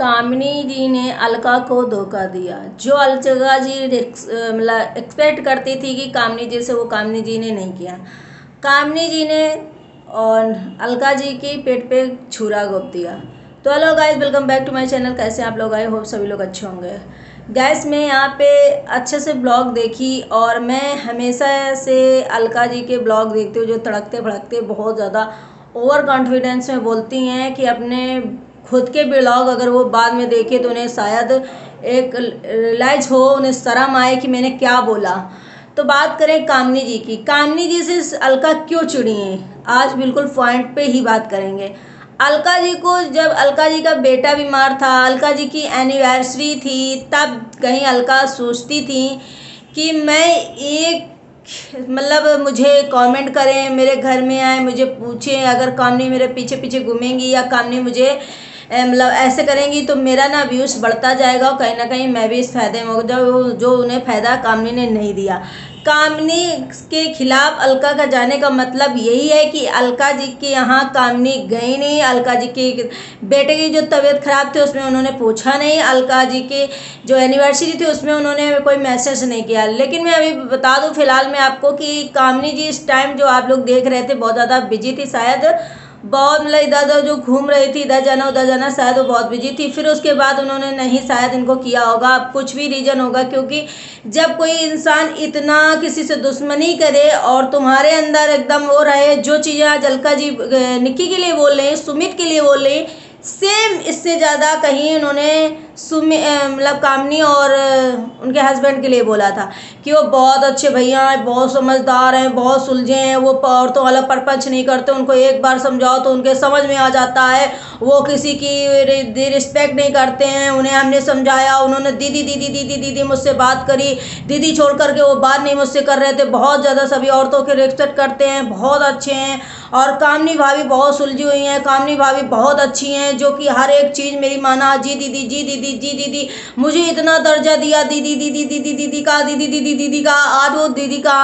कामिनी जी ने अलका को धोखा दिया। जो अलका जी मतलब एक्सपेक्ट करती थी कि कामिनी जी से, वो कामिनी जी ने नहीं किया। कामिनी जी ने और अलका जी की पेट पे छुरा घोंप दिया। तो hello guys, welcome back to my channel. कैसे आप लोग? आई होप सभी लोग अच्छे होंगे। गाइस, मैं यहाँ पे अच्छे से ब्लॉग देखी और मैं हमेशा से अलका जी के ब्लॉग देखती हूँ जो तड़कते भड़कते बहुत ज़्यादा ओवर कॉन्फिडेंस में बोलती हैं कि अपने खुद के ब्लॉग अगर वो बाद में देखे तो उन्हें शायद एक रियलाइज हो, उन्हें शर्म आए कि मैंने क्या बोला। तो बात करें कामिनी जी की। कामिनी जी से अलका क्यों चिढ़ी हैं, आज बिल्कुल पॉइंट पे ही बात करेंगे। अलका जी को जब अलका जी का बेटा बीमार था, अलका जी की एनिवर्सरी थी, तब कहीं अलका सोचती थी कि मैं एक मतलब मुझे कमेंट करें, मेरे घर में आए, मुझे पूछें, अगर कामिनी मेरे पीछे पीछे घूमेंगी या कामिनी मुझे मतलब ऐसे करेंगी तो मेरा ना व्यूज़ बढ़ता जाएगा और कहीं ना कहीं मैं भी इस फायदे में जो उन्हें फ़ायदा कामिनी ने नहीं दिया। कामिनी के खिलाफ अलका का जाने का मतलब यही है कि अलका जी के यहाँ कामिनी गई नहीं। अलका जी के बेटे की जो तबीयत ख़राब थी उसमें उन्होंने पूछा नहीं। अलका जी के जो एनिवर्सरी थी उसमें उन्होंने कोई मैसेज नहीं किया। लेकिन मैं अभी बता दूं फिलहाल मैं आपको कि कामिनी जी इस टाइम जो आप लोग देख रहे थे बहुत ज़्यादा बिजी थी, शायद बहुत मतलब इधर उधर जो घूम रही थी, इधर जाना शायद वो बहुत बिजी थी। फिर उसके बाद उन्होंने नहीं शायद इनको किया होगा, अब कुछ भी रीज़न होगा। क्योंकि जब कोई इंसान इतना किसी से दुश्मनी करे और तुम्हारे अंदर एकदम वो रहे, जो चीज़ें आज अलका जी निक्की के लिए बोल रहे हैं, सुमित के लिए बोल रहे हैं, सेम इससे ज़्यादा कहीं उन्होंने मतलब कामिनी और उनके हस्बैंड के लिए बोला था कि वो बहुत अच्छे भैया हैं, बहुत समझदार हैं, बहुत सुलझे हैं, वो औरतों वाला परपंच नहीं करते, उनको एक बार समझाओ तो उनके समझ में आ जाता है, वो किसी की रिस्पेक्ट नहीं करते हैं। उन्हें हमने समझाया, उन्होंने दीदी दीदी दीदी दीदी मुझसे बात करी, दीदी छोड़ करके वो बात नहीं मुझसे कर रहे थे, बहुत ज़्यादा सभी औरतों के रिस्पेक्ट करते हैं, बहुत अच्छे हैं। और कामिनी भाभी बहुत सुलझी हुई हैं, कामिनी भाभी बहुत अच्छी हैं, जो कि हर एक चीज़ मेरी माना, जी दीदी जी दीदी जी दीदी, मुझे इतना दर्जा दिया, दीदी दीदी दीदी दीदी का, दीदी दीदी दीदी का, आज वो दीदी का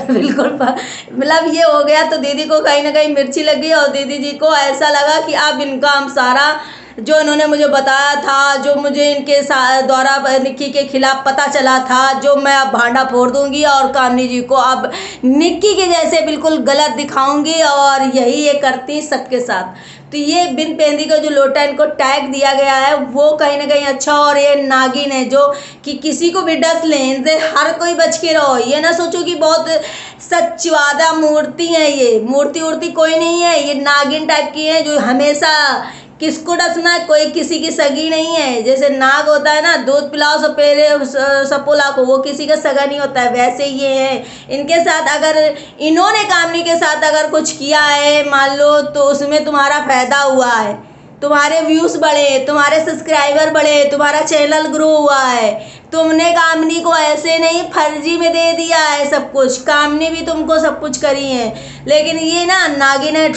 बिल्कुल मतलब ये हो गया। तो दीदी को कहीं ना कहीं मिर्ची लगी और दीदी जी को ऐसा लगा कि अब इनका हम सारा जो इन्होंने मुझे बताया था, जो मुझे इनके द्वारा निक्की के खिलाफ पता चला था, जो मैं अब भांडा फोड़ दूंगी और कामिनी जी को अब निक्की के जैसे बिल्कुल गलत दिखाऊंगी। और यही ये करती सबके साथ। तो ये बिन पेंदी का जो लोटा इनको टैग दिया गया है वो कहीं ना कहीं अच्छा। और ये नागिन है जो कि किसी को भी डस लें, इनसे हर कोई बच के रहो। ये ना सोचो कि बहुत सच्चिवादा मूर्ति है, ये मूर्ति उर्ति कोई नहीं है, ये नागिन टाइप की है जो हमेशा किसको डसना, कोई किसी की सगी नहीं है। जैसे नाग होता है ना, दूध पिलाओ सपेरे सपोला को, वो किसी का सगा नहीं होता है, वैसे ये है। इनके साथ अगर इन्होंने कामिनी के साथ अगर कुछ किया है मान लो, तो उसमें तुम्हारा फायदा हुआ है, तुम्हारे व्यूज बढ़े, तुम्हारे सब्सक्राइबर बढ़े, तुम्हारा चैनल ग्रो हुआ है। तुमने कामिनी को ऐसे नहीं फर्जी में दे दिया है सब कुछ, कामिनी भी तुमको सब कुछ करी है। लेकिन ये ना नागिन है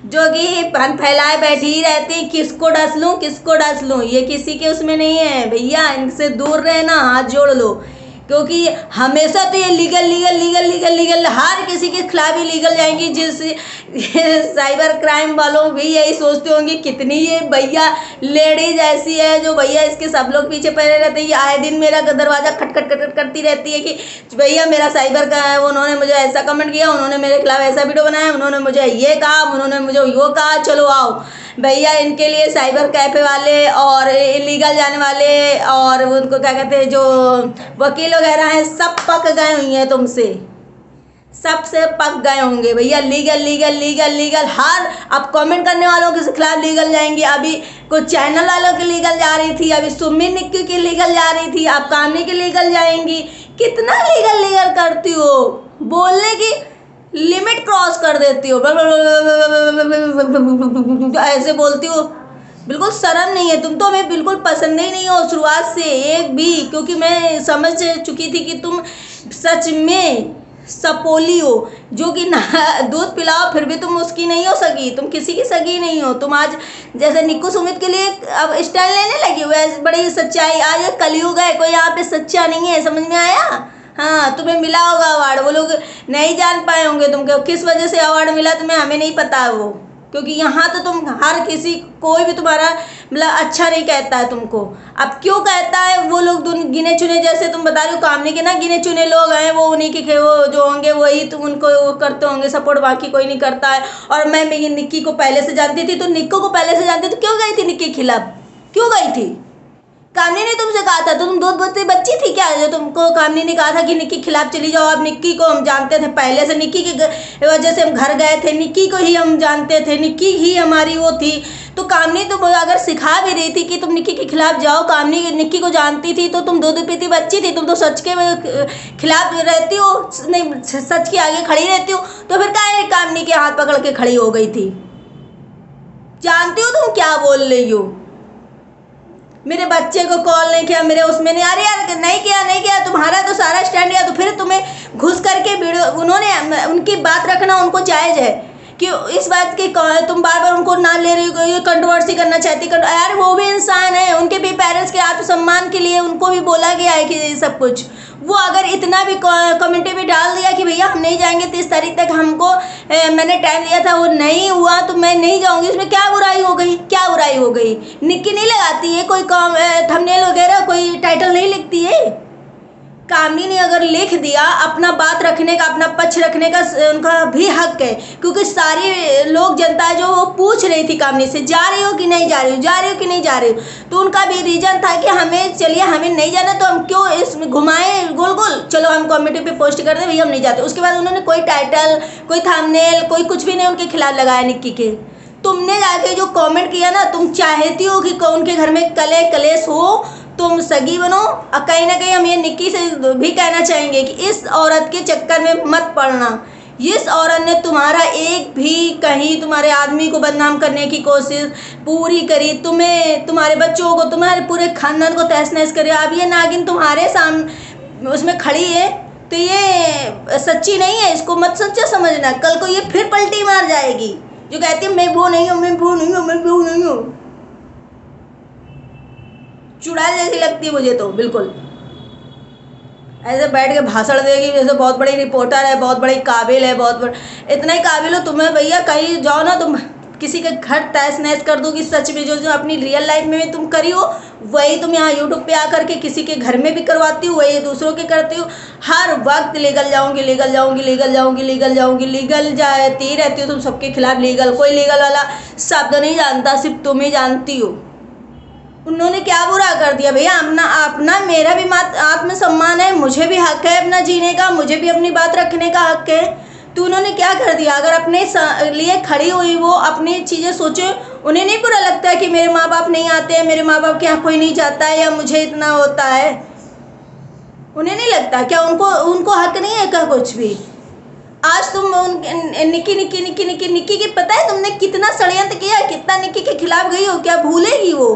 जो कि फन फैलाए बैठी ही रहती, किसको डस लूँ किसको डस लूँ, ये किसी के उसमें नहीं है भैया। इनसे दूर रहना, हाथ जोड़ लो। क्योंकि हमेशा तो ये legal legal legal legal legal हर किसी के खिलाफ ही लीगल जाएंगी। जिस साइबर क्राइम वालों भी यही सोचते होंगे कितनी ये भैया लेडीज ऐसी है जो भैया इसके सब लोग पीछे पड़े रहते हैं। ये आए दिन मेरा दरवाजा खटखट खटखट करती रहती है कि भैया मेरा साइबर का है, उन्होंने मुझे ऐसा कमेंट किया, उन्होंने मेरे खिलाफ ऐसा वीडियो बनाया, उन्होंने मुझे ये कहा, उन्होंने मुझे वो कहा, चलो आओ भैया। इनके लिए साइबर कैफे वाले और इलीगल जाने वाले और उनको क्या कहते हैं जो वकील वगैरह हैं, सब पक गए हुई हैं तुमसे, सबसे पक गए होंगे भैया। लीगल लीगल लीगल लीगल हर अब कमेंट करने वालों के खिलाफ लीगल जाएंगी। अभी कुछ चैनल वालों की लीगल जा रही थी, अभी सुमित निक्की की लीगल जा रही थी, अब कामिनी की लीगल जाएंगी। कितना लीगल लीगल करती हो, बोलने की लिमिट क्रॉस कर देती हो, ऐसे बोलती हो, बिल्कुल शर्म नहीं है। तुम तो हमें बिल्कुल पसंद ही नहीं हो शुरुआत से एक भी, क्योंकि मैं समझ चुकी थी कि तुम सच में सपोली हो, जो कि दूध पिलाओ फिर भी तुम उसकी नहीं हो सगी, तुम किसी की सगी नहीं हो। तुम आज जैसे निक्कू सुमित के लिए अब स्टाइल लेने लगी हुए, बड़ी सच्चाई। आज कलयुग है, कोई यहाँ पे सच्चा नहीं है, समझ में आया? हाँ, तुम्हें मिला होगा अवार्ड, वो लोग नहीं जान पाए होंगे तुमको किस वजह से अवार्ड मिला तुम्हें, हमें नहीं पता वो। क्योंकि यहाँ तो तुम हर किसी कोई भी तुम्हारा मतलब अच्छा नहीं कहता है तुमको। अब क्यों कहता है, वो लोग गिने चुने, जैसे तुम बता रहे हो कामनी के ना गिने चुने लोग हैं, वो उन्हीं के वो जो होंगे वही तुम उनको वो करते होंगे सपोर्ट, बाकी कोई नहीं करता है। और मैं निक्की को पहले से जानती थी, तो निक्को को पहले से जानती तो क्यों गई थी निक्की के खिलाफ, क्यों गई थी? कामनी ने तुमसे कहा था, तुम दो बच्ची थी क्या जो तुमको कामनी ने कहा था कि निक्की के खिलाफ चली जाओ? अब निक्की को हम जानते थे पहले से, निक्की की वजह से हम घर गए थे, निक्की को ही हम जानते थे, निक्की ही हमारी वो थी। तो कामनी तो अगर सिखा भी रही थी कि तुम निक्की के खिलाफ जाओ, कामनी निक्की को जानती थी, तो तुम दूध पीती बच्ची थी, तुम तो सच के खिलाफ रहती हो, नहीं सच के आगे खड़ी रहती हो, तो फिर काहे कामनी के हाथ पकड़ के खड़ी हो गई थी? जानती हो तुम क्या बोल रही हो? मेरे बच्चे को कॉल नहीं किया, मेरे उसमें नहीं, अरे यार नहीं किया, तुम्हारा तो सारा स्टैंड किया, तो फिर तुम्हें घुस करके वीडियो उन्होंने उनकी बात रखना उनको जायज़ है कि इस बात की तुम बार बार उनको ना ले रही हो, ये कंट्रोवर्सी करना चाहती। यार वो भी इंसान है, उनके भी पेरेंट्स के आत्मसम्मान के लिए उनको भी बोला गया है कि ये सब कुछ। वो अगर इतना भी कमेंट में डाल दिया कि भैया हम नहीं जाएंगे 30 तारीख तक, हमको मैंने टाइम दिया था, वो नहीं हुआ तो मैं नहीं जाऊंगी, इसमें क्या बुराई हो गई? क्या बुराई हो गई? निक्की नहीं लगाती है कोई थंबनेल वगैरह, कोई टाइटल नहीं लिखती है। कामनी ने अगर लिख दिया, अपना बात रखने का, अपना पक्ष रखने का उनका भी हक है, क्योंकि सारी लोग जनता जो वो पूछ रही थी कामनी से, जा रही हो कि नहीं जा रही हो, जा रही हो कि नहीं जा रही हो, तो उनका भी रीजन था कि हमें चलिए हमें नहीं जाना, तो हम क्यों इसमें घुमाएं गोल गोल, चलो हम कमेटी पे पोस्ट कर दें भैया हम नहीं जाते। उसके बाद उन्होंने कोई टाइटल, कोई थंबनेल, कोई कुछ भी नहीं उनके खिलाफ लगाया निक्की के। तुमने जाके जो कॉमेंट किया ना, तुम चाहती हो कि उनके घर में कलेश हो, तुम सगी बनो। और कहीं ना कहीं हम ये निक्की से भी कहना चाहेंगे कि इस औरत के चक्कर में मत पड़ना। इस औरत ने तुम्हारा एक भी कहीं तुम्हारे आदमी को बदनाम करने की कोशिश पूरी करी, तुम्हें, तुम्हारे बच्चों को, तुम्हारे पूरे खानदान को तहस नहस करे। अब ये नागिन तुम्हारे सामने उसमें खड़ी है, तो ये सच्ची नहीं है, इसको मत सच्चा समझना। कल को ये फिर पलटी मार जाएगी जो कहती है मैं वो नहीं हूँ, मैं वो नहीं हूँ, मैं वो नहीं हूँ। चुड़ैल जैसी लगती है मुझे तो, बिल्कुल ऐसे बैठ के भाषण देगी जैसे बहुत बड़ी रिपोर्टर है, बहुत बड़ी काबिल है, इतना ही काबिल हो तुम्हें भैया, कहीं जाओ ना तुम किसी के घर तहस नहस कर दो कि सच में जो अपनी रियल लाइफ में तुम करी हो वही तुम यहाँ यूट्यूब पे आकर के किसी के घर में भी करवाती हो, वही दूसरों के करती हो। हर वक्त लीगल जाऊंगी, लीगल जाऊंगी, लीगल जाऊंगी, लीगल जाऊंगी, लीगल जाती रहती हो तुम सबके खिलाफ। लीगल, कोई लीगल वाला शब्द नहीं जानता, सिर्फ तुम ही जानती हो। उन्होंने क्या बुरा कर दिया भैया? अपना मेरा भी आत्मसम्मान है, मुझे भी हक है अपना जीने का, मुझे भी अपनी बात रखने का हक है। तो उन्होंने क्या कर दिया? अगर अपने लिए खड़ी हुई, वो अपनी चीज़ें सोचे, उन्हें नहीं बुरा लगता है कि मेरे माँ बाप नहीं आते हैं, मेरे माँ बाप के यहाँ कोई नहीं जाता है, या मुझे इतना होता है? उन्हें नहीं लगता क्या? उनको हक नहीं है क्या कुछ भी? आज तुम निक्की की पता है तुमने कितना षड्यंत्र किया, कितना निक्की के खिलाफ गई हो? क्या भूलेगी वो?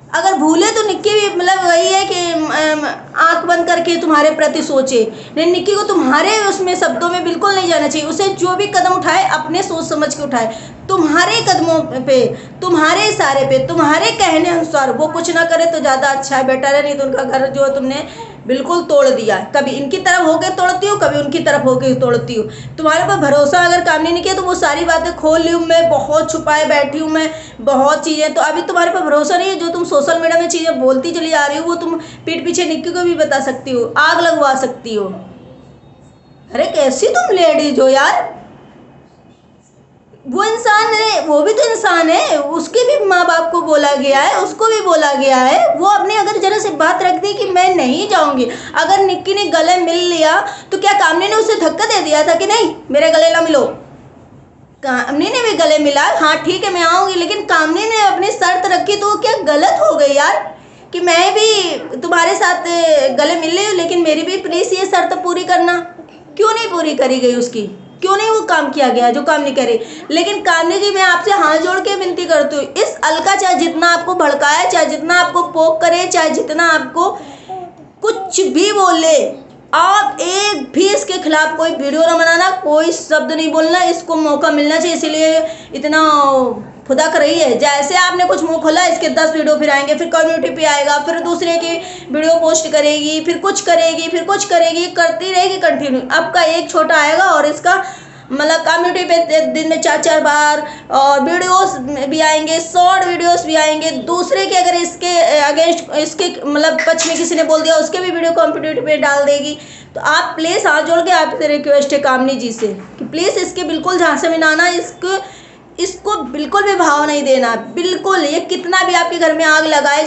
अगर भूले तो निक्की भी मतलब वही है कि आंख बंद करके तुम्हारे प्रति सोचे। नहीं, निक्की को तुम्हारे उसमें शब्दों में बिल्कुल नहीं जाना चाहिए। उसे जो भी कदम उठाए अपने सोच समझ के उठाए, तुम्हारे कदमों पे, तुम्हारे इशारे पे, तुम्हारे कहने अनुसार वो कुछ ना करे तो ज़्यादा अच्छा है, बेटर है। नहीं तो उनका घर जो तुमने बिल्कुल तोड़ दिया, कभी इनकी तरफ होके तोड़ती हो, कभी उनकी तरफ होके तोड़ती हो। तुम्हारे पर भरोसा अगर कामनी नहीं किया तो वो सारी बातें खोल ली हूँ मैं, बहुत छुपाए बैठी हूँ मैं, बहुत चीज़ें। तो अभी तुम्हारे पर भरोसा नहीं है, जो तुम सोशल मीडिया में चीज़ें बोलती चली जा रही हो वो तुम पीठ पीछे निक्की को भी बता सकती हो, आग लगवा सकती हो। अरे कैसी तुम लेडीज हो यार! वो इंसान है, वो भी तो इंसान है, उसके भी माँ बाप को बोला गया है, उसको भी बोला गया है। वो अपने अगर जरा से बात रख दी कि मैं नहीं जाऊंगी, अगर निक्की ने गले मिल लिया तो क्या कामनी ने उसे धक्का दे दिया था कि नहीं मेरे गले ना मिलो? कामनी ने भी गले मिला, हाँ ठीक है मैं आऊंगी, लेकिन कामनी ने अपनी शर्त रखी तो क्या गलत हो गई यार? कि मैं भी तुम्हारे साथ गले मिल रही हूँ, लेकिन मेरी भी प्लीज ये शर्त पूरी करना। क्यों नहीं पूरी करी गई उसकी? क्यों नहीं वो काम किया गया जो कामनी करे? लेकिन कामनी जी मैं आपसे हाथ जोड़ के विनती करती हूँ, इस अलका चाहे जितना आपको भड़काए, चाहे जितना आपको पोक करे, चाहे जितना आपको कुछ भी बोले, आप एक भी इसके खिलाफ कोई वीडियो ना बनाना, कोई शब्द नहीं बोलना। इसको मौका मिलना चाहिए, इसीलिए इतना खुदा कर रही है। जैसे आपने कुछ मुंह खोला, इसके 10 वीडियो फिर आएंगे, फिर कम्युनिटी पे आएगा, फिर दूसरे की वीडियो पोस्ट करेगी, फिर कुछ करेगी, फिर कुछ करेगी, करती रहेगी कंटिन्यू। अब का एक छोटा आएगा और इसका मतलब कम्युनिटी पे दिन में 4-4 बार, और वीडियोस भी आएंगे, शॉर्ट वीडियोस भी आएंगे। दूसरे के अगर इसके अगेंस्ट, इसके मतलब पक्ष में किसी ने बोल दिया, उसके भी वीडियो कम्युनिटी पे डाल देगी। तो आप प्लीज़ हाथ जोड़ के आपसे रिक्वेस्ट है कामनी जी से कि प्लीज़ इसके बिल्कुल झांसे में ना आना, इसको बिल्कुल भी भाव नहीं देना, बिल्कुल। ये कितना भी आपके घर में आग लगाए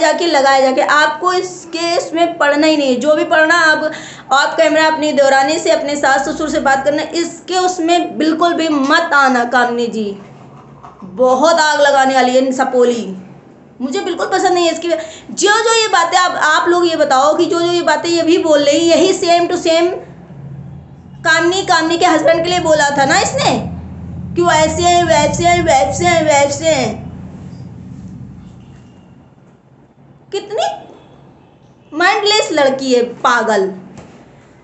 जाके आपको इसके इसमें पढ़ना ही नहीं है। जो भी पढ़ना, आप ऑफ कैमरा अपनी देवरानी से, अपने सास ससुर से बात करना, इसके उसमें बिल्कुल भी मत आना। कामनी जी बहुत आग लगाने वाली है सपोली, मुझे बिल्कुल पसंद नहीं है इसकी। जो ये बातें आप लोग ये बताओ कि जो ये बातें ये भी बोल रही, यही सेम टू सेम कामनी के हस्बैंड के लिए बोला था ना इसने, कि वो ऐसे हैं, वैसे हैं, वैसे हैं, वैसे हैं। कितनी माइंडलेस लड़की है, पागल।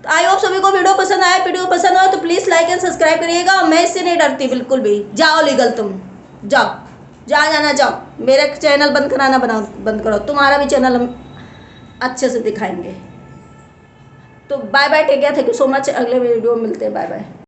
तो आई होप सभी को वीडियो पसंद आया। वीडियो पसंद आया तो प्लीज़ लाइक एंड सब्सक्राइब करिएगा। मैं इससे नहीं डरती बिल्कुल भी। जाओ लीगल, तुम जाओ, जहाँ जाना जाओ। मेरा चैनल बंद कराना बंद करो, तुम्हारा भी चैनल हम अच्छे से दिखाएंगे। तो bye bye, take care, thank you so much. अगले वीडियो में मिलते हैं, बाय बाय।